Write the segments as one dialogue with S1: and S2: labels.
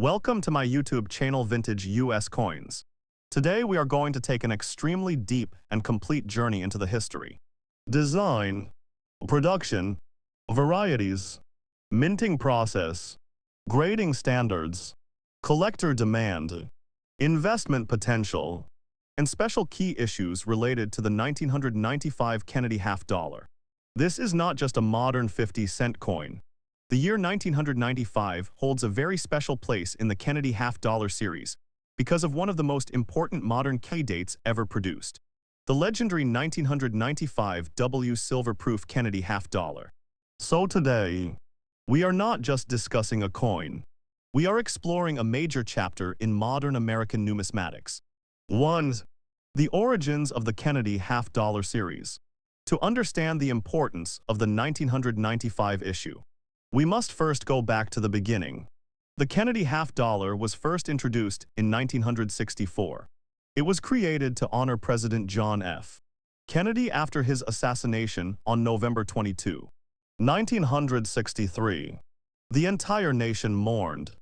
S1: Welcome to my YouTube channel Vintage US Coins. Today we are going to take an extremely deep and complete journey into the history, design, production, varieties, minting process, grading standards, collector demand, investment potential, and special key issues related to the 1995 Kennedy half dollar. This is not just a modern 50-cent coin. The year 1995 holds a very special place in the Kennedy half-dollar series because of one of the most important modern K dates ever produced, the legendary 1995 W silver-proof Kennedy half-dollar. So today, we are not just discussing a coin. We are exploring a major chapter in modern American numismatics. 1. The origins of the Kennedy half-dollar series. To understand the importance of the 1995 issue, we must first go back to the beginning. The Kennedy half dollar was first introduced in 1964. It was created to honor President John F. Kennedy after his assassination on November 22, 1963. The entire nation mourned.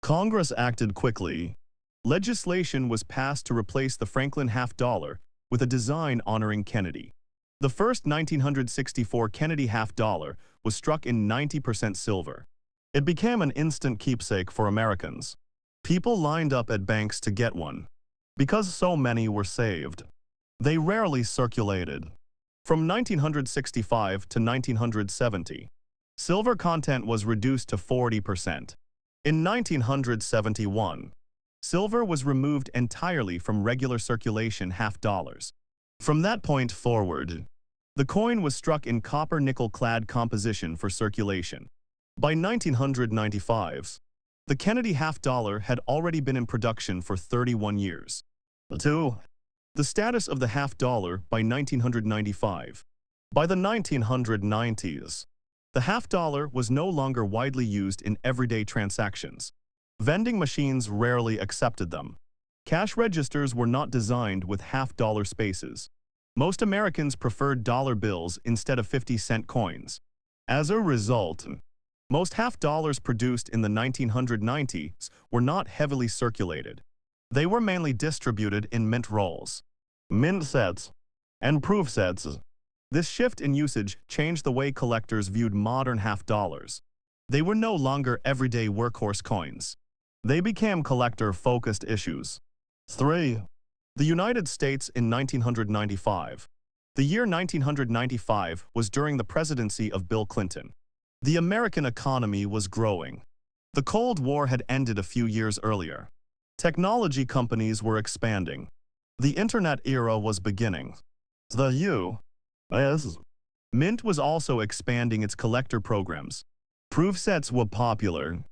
S1: Congress acted quickly. Legislation was passed to replace the Franklin half dollar with a design honoring Kennedy. The first 1964 Kennedy half dollar was struck in 90% silver. It became an instant keepsake for Americans. People lined up at banks to get one, because so many were saved. They rarely circulated. From 1965 to 1970, silver content was reduced to 40%. In 1971, silver was removed entirely from regular circulation half dollars. From that point forward, the coin was struck in copper-nickel clad composition for circulation. By 1995, the Kennedy half dollar had already been in production for 31 years. 2. The status of the half dollar by 1995. By the 1990s, the half dollar was no longer widely used in everyday transactions. Vending machines rarely accepted them. Cash registers were not designed with half-dollar spaces. Most Americans preferred dollar bills instead of 50-cent coins. As a result, most half dollars produced in the 1990s were not heavily circulated. They were mainly distributed in mint rolls, mint sets, and proof sets. This shift in usage changed the way collectors viewed modern half dollars. They were no longer everyday workhorse coins. They became collector-focused issues. 3. The United States in 1995. The year 1995 was during the presidency of Bill Clinton. The American economy was growing. The Cold War had ended a few years earlier. Technology companies were expanding. The Internet era was beginning. The U.S. Mint was also expanding its collector programs. Proof sets were popular.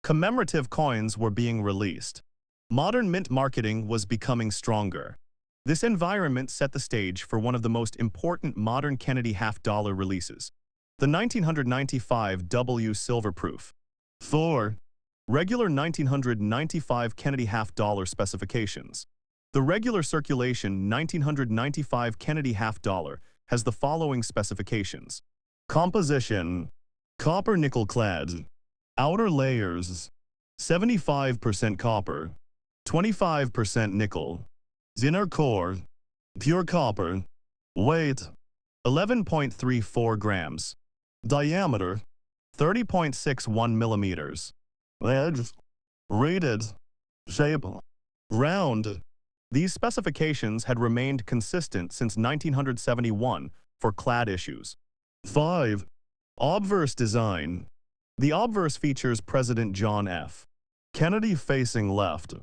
S1: Commemorative coins were being released. Modern mint marketing was becoming stronger. This environment set the stage for one of the most important modern Kennedy half-dollar releases, the 1995 W silver-proof. 4. Regular 1995 Kennedy half-dollar specifications. The regular circulation 1995 Kennedy half-dollar has the following specifications. Composition: copper-nickel clad. Outer layers: 75% copper, 25% nickel. Inner core: pure copper. Weight: 11.34 grams. Diameter: 30.61 millimeters. Edge: rated. Shape: round. These specifications had remained consistent since 1971 for clad issues. 5. Obverse design. The obverse features President John F. Kennedy facing left.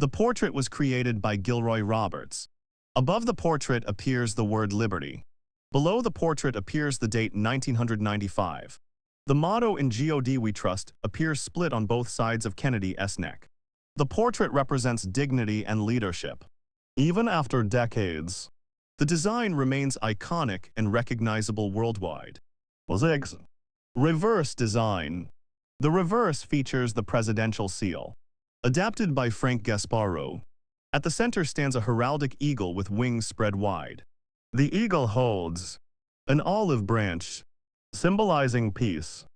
S1: The portrait was created by Gilroy Roberts. Above the portrait appears the word Liberty. Below the portrait appears the date 1995. The motto "In God We Trust" appears split on both sides of Kennedy's neck. The portrait represents dignity and leadership. Even after decades, the design remains iconic and recognizable worldwide. 6. Reverse design. The reverse features the presidential seal, adapted by Frank Gasparro. At the center stands a heraldic eagle with wings spread wide. The eagle holds an olive branch, symbolizing peace,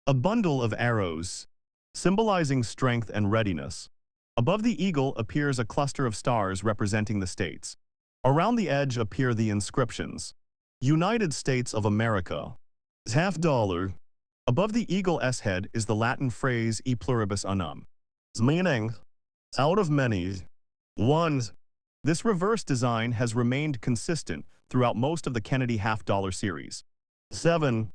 S1: a bundle of arrows, symbolizing strength and readiness. Above the eagle appears a cluster of stars representing the states. Around the edge appear the inscriptions. United States of America. Half dollar. Above the eagle's head is the Latin phrase e pluribus unum, meaning, out of many, one. This reverse design has remained consistent throughout most of the Kennedy half-dollar series. 7.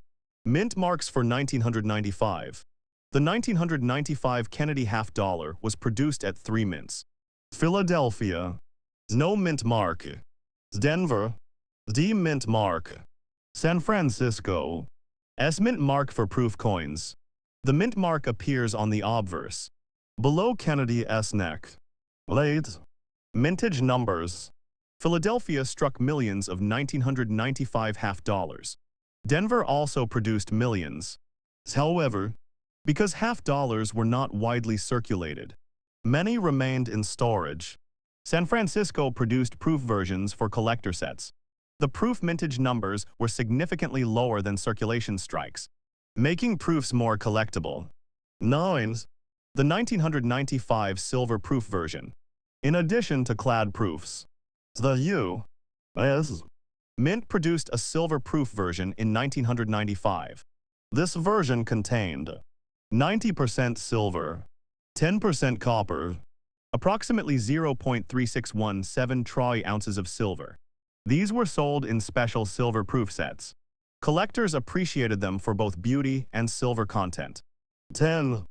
S1: Mint marks for 1995. The 1995 Kennedy half-dollar was produced at 3 mints. Philadelphia, no mint mark. Denver, D mint mark. San Francisco, S mint mark for proof coins. The mint mark appears on the obverse, below Kennedy's neck. Late. Mintage numbers. Philadelphia struck millions of 1995 half-dollars. Denver also produced millions. However, because half-dollars were not widely circulated, many remained in storage. San Francisco produced proof versions for collector sets. The proof mintage numbers were significantly lower than circulation strikes, making proofs more collectible. 9. The 1995 silver proof version. In addition to clad proofs, the U.S. Mint produced a silver proof version in 1995. This version contained 90% silver, 10% copper, approximately 0.3617 troy ounces of silver. These were sold in special silver proof sets. Collectors appreciated them for both beauty and silver content. 10.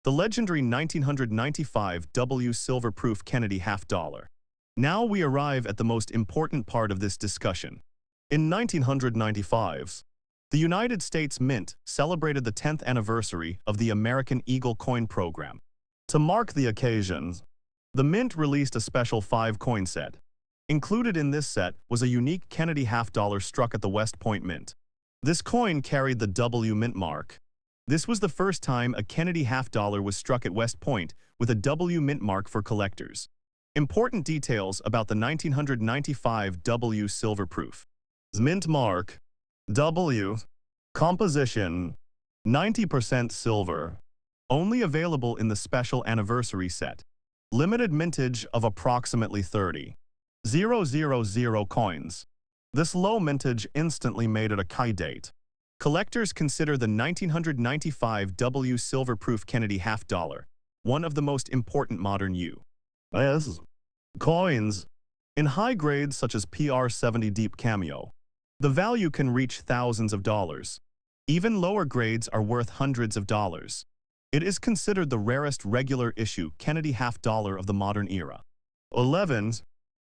S1: The legendary 1995 W silver proof Kennedy half-dollar. Now we arrive at the most important part of this discussion. In 1995, the United States Mint celebrated the 10th anniversary of the American Eagle coin program. To mark the occasion, the Mint released a special 5-coin set. Included in this set was a unique Kennedy half-dollar struck at the West Point Mint. This coin carried the W mint mark. This was the first time a Kennedy half-dollar was struck at West Point with a W mint mark for collectors. Important details about the 1995 W silver proof. Mint mark. W. Composition. 90% silver. Only available in the special anniversary set. Limited mintage of approximately 30,000 coins. This low mintage instantly made it a key date. Collectors consider the 1995 W silver proof Kennedy half-dollar one of the most important modern U.S. coins. In high grades such as PR70 Deep Cameo, the value can reach thousands of dollars. Even lower grades are worth hundreds of dollars. It is considered the rarest regular issue Kennedy half-dollar of the modern era. 11.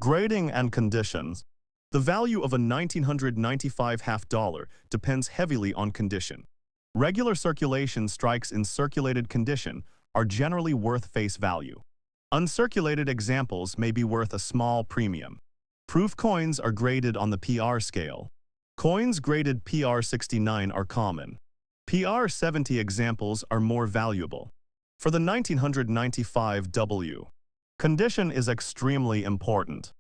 S1: Grading and conditions. The value of a 1995 half-dollar depends heavily on condition. Regular circulation strikes in circulated condition are generally worth face value. Uncirculated examples may be worth a small premium. Proof coins are graded on the PR scale. Coins graded PR69 are common. PR70 examples are more valuable. For the 1995 W, condition is extremely important.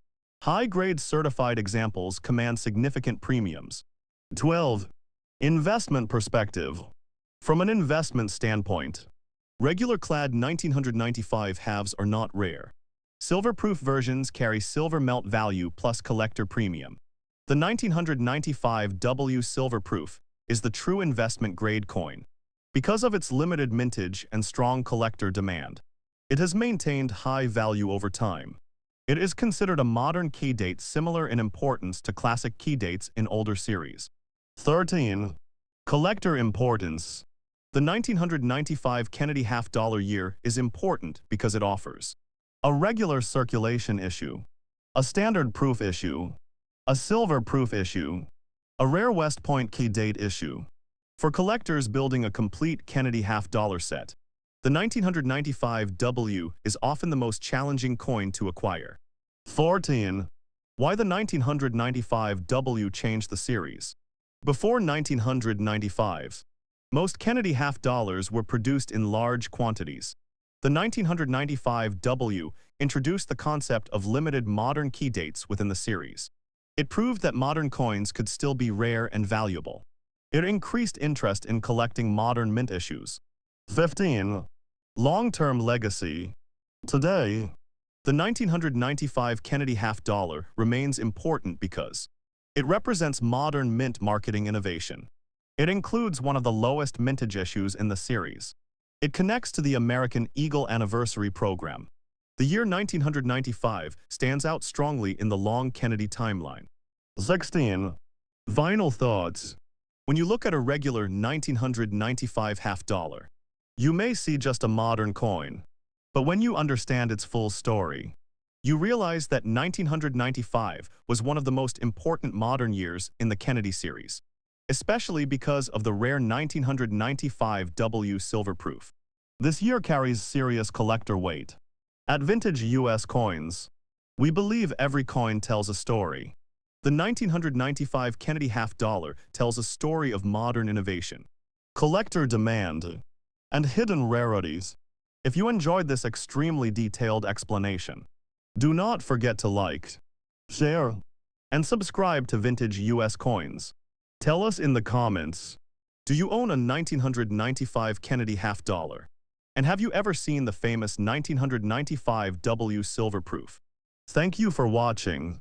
S1: High-grade certified examples command significant premiums. 12. Investment perspective. From an investment standpoint, regular clad 1995 halves are not rare. Silver-proof versions carry silver melt value plus collector premium. The 1995 W silver proof is the true investment-grade coin. Because of its limited mintage and strong collector demand, it has maintained high value over time. It is considered a modern key date similar in importance to classic key dates in older series. 13. Collector importance. The 1995 Kennedy half-dollar year is important because it offers a regular circulation issue, a standard proof issue, a silver proof issue, a rare West Point key date issue. For collectors building a complete Kennedy half-dollar set, the 1995 W is often the most challenging coin to acquire. 14. Why the 1995 W changed the series. Before 1995, most Kennedy half-dollars were produced in large quantities. The 1995 W introduced the concept of limited modern key dates within the series. It proved that modern coins could still be rare and valuable. It increased interest in collecting modern mint issues. 15. Long-term legacy. Today, the 1995 Kennedy half dollar remains important because it represents modern mint marketing innovation. It includes one of the lowest mintage issues in the series. It connects to the American Eagle Anniversary program. The year 1995 stands out strongly in the long Kennedy timeline. 16. Final thoughts. When you look at a regular 1995 half dollar, you may see just a modern coin. But when you understand its full story, you realize that 1995 was one of the most important modern years in the Kennedy series, especially because of the rare 1995 W silver proof. This year carries serious collector weight. At Vintage US Coins, we believe every coin tells a story. The 1995 Kennedy half dollar tells a story of modern innovation, collector demand, and hidden rarities. If you enjoyed this extremely detailed explanation, do not forget to like, share, and subscribe to Vintage US Coins. Tell us in the comments, do you own a 1995 Kennedy half dollar? And have you ever seen the famous 1995 W silver proof? Thank you for watching.